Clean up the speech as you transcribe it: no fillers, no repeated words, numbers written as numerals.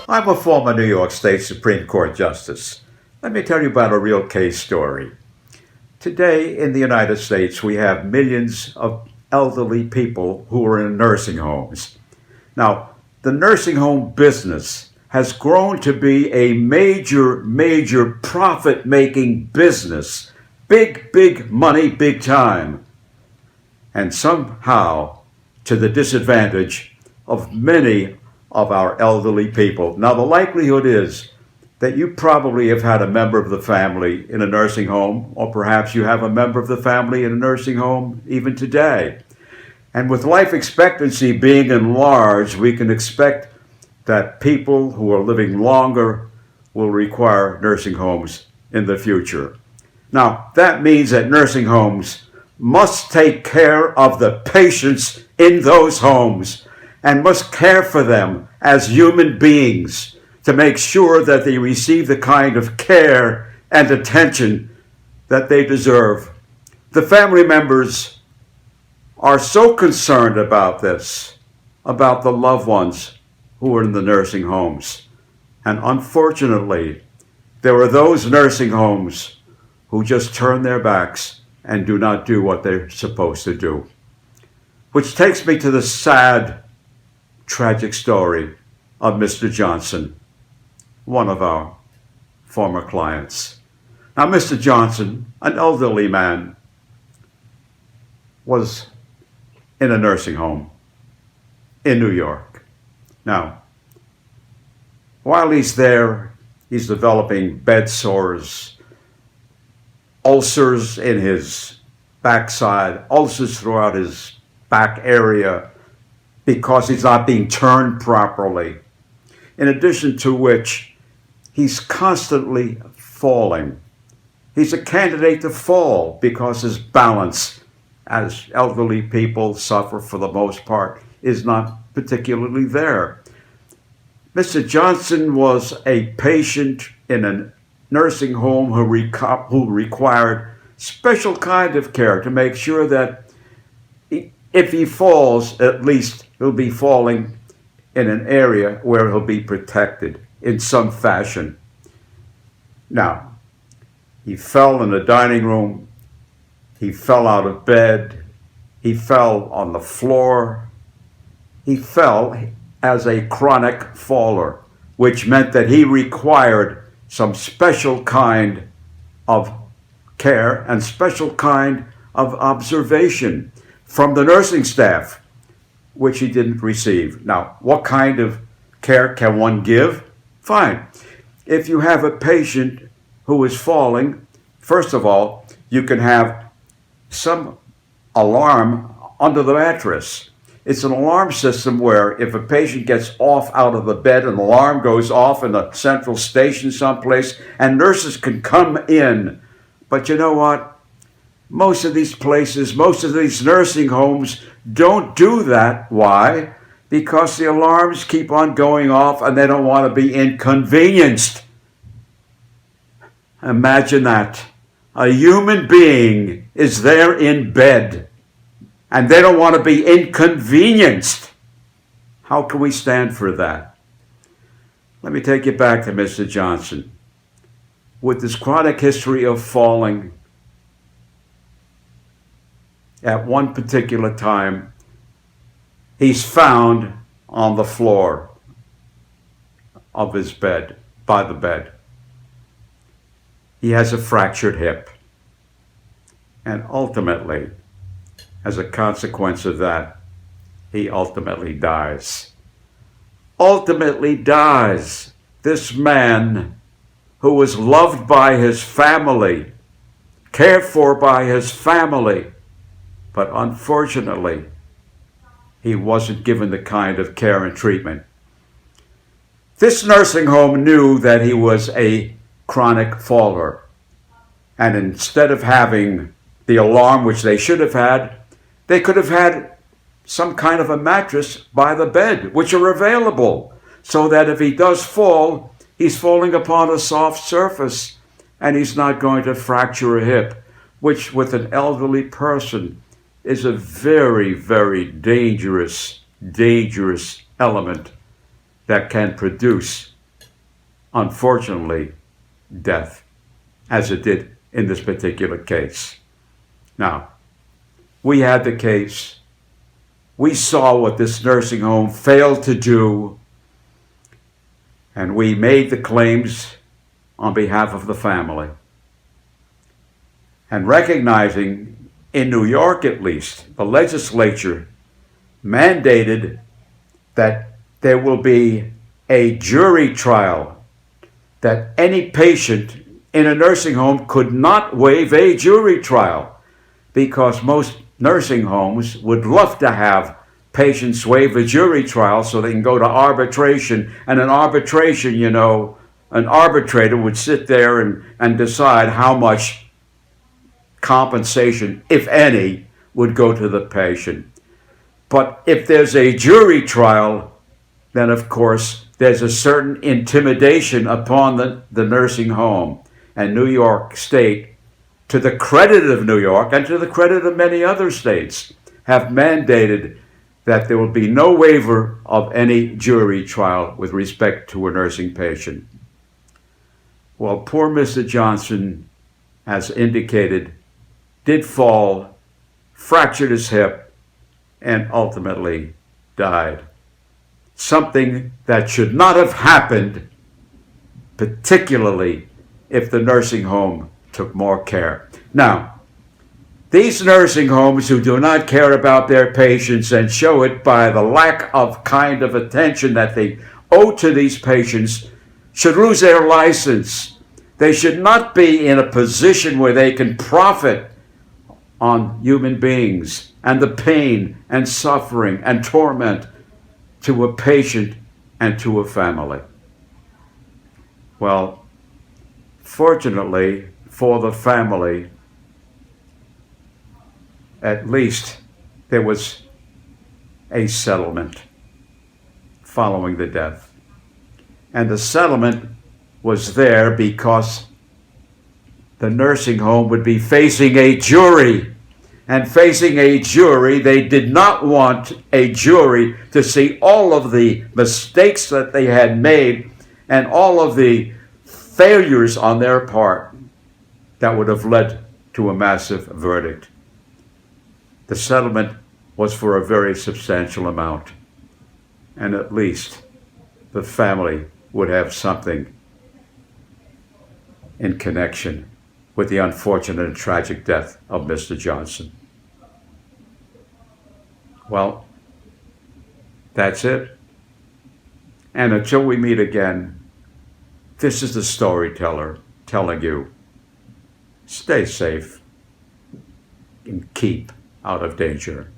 I'm a former New York State Supreme Court Justice. Let me tell you about a real case story. Today in the United States, we have millions of elderly people who are in nursing homes. Now, the nursing home business has grown to be a major profit-making business. Big money, big time. And somehow to the disadvantage of many of our elderly people. Now, the likelihood is that you probably have had a member of the family in a nursing home, or perhaps you have a member of the family in a nursing home even today. And with life expectancy being enlarged, we can expect that people who are living longer will require nursing homes in the future. Now, that means that nursing homes must take care of the patients in those homes and must care for them as human beings to make sure that they receive the kind of care and attention that they deserve. The family members are so concerned about this, about the loved ones who are in the nursing homes. And unfortunately, there are those nursing homes who just turn their backs and do not do what they're supposed to do. Which takes me to the sad, tragic story of Mr. Johnson, one of our former clients. Now, Mr. Johnson, an elderly man, was in a nursing home in New York. Now, while he's there, he's developing bed sores, ulcers in his backside, ulcers throughout his back area because he's not being turned properly. In addition to which, he's constantly falling. He's a candidate to fall because his balance, as elderly people suffer for the most part, is not particularly there. Mr. Johnson was a patient in a nursing home who required special kind of care to make sure that if he falls, at least he'll be falling in an area where he'll be protected in some fashion. Now, he fell in the dining room, he fell out of bed, he fell on the floor, he fell as a chronic faller, which meant that he required some special kind of care and special kind of observation from the nursing staff, which he didn't receive. Now, what kind of care can one give? Fine. If you have a patient who is falling, first of all, you can have some alarm under the mattress. It's an alarm system where if a patient gets off out of the bed, an alarm goes off in a central station someplace, and nurses can come in. But you know what? Most of these places, most of these nursing homes don't do that. Why? Because the alarms keep on going off and they don't want to be inconvenienced. Imagine that. A human being is there in bed and they don't want to be inconvenienced. How can we stand for that? Let me take you back to Mr. Johnson. With this chronic history of falling, at one particular time, he's found on the floor of his bed, by the bed. He has a fractured hip. And ultimately, as a consequence of that, he ultimately dies. Ultimately dies. This man who was loved by his family, cared for by his family, but unfortunately, he wasn't given the kind of care and treatment. This nursing home knew that he was a chronic faller. And instead of having the alarm, which they should have had, they could have had some kind of a mattress by the bed, which are available, so that if he does fall, he's falling upon a soft surface and he's not going to fracture a hip, which with an elderly person is a very dangerous element that can produce unfortunately, death, as it did in this particular case. Now, we had the case. We saw what this nursing home failed to do, and we made the claims on behalf of the family. And recognizing, in New York at least, the legislature mandated that there will be a jury trial, that any patient in a nursing home could not waive a jury trial, because most nursing homes would love to have patients waive a jury trial so they can go to arbitration. And in arbitration, you know, an arbitrator would sit there and decide how much compensation, if any, would go to the patient. But if there's a jury trial, then of course there's a certain intimidation upon the nursing home. And New York State, to the credit of New York and to the credit of many other states, have mandated that there will be no waiver of any jury trial with respect to a nursing patient. Well, poor Mr. Johnson, as indicated, did fall, fractured his hip, and ultimately died. Something that should not have happened, particularly if the nursing home took more care. Now, these nursing homes who do not care about their patients and show it by the lack of kind of attention that they owe to these patients should lose their license. They should not be in a position where they can profit on human beings and the pain and suffering and torment to a patient and to a family. Well, fortunately for the family, at least there was a settlement following the death. And the settlement was there because the nursing home would be facing a jury. And facing a jury, they did not want a jury to see all of the mistakes that they had made and all of the failures on their part that would have led to a massive verdict. The settlement was for a very substantial amount, and at least the family would have something in connection with the unfortunate and tragic death of Mr. Johnson. Well, that's it. And until we meet again, this is the storyteller telling you, stay safe and keep out of danger.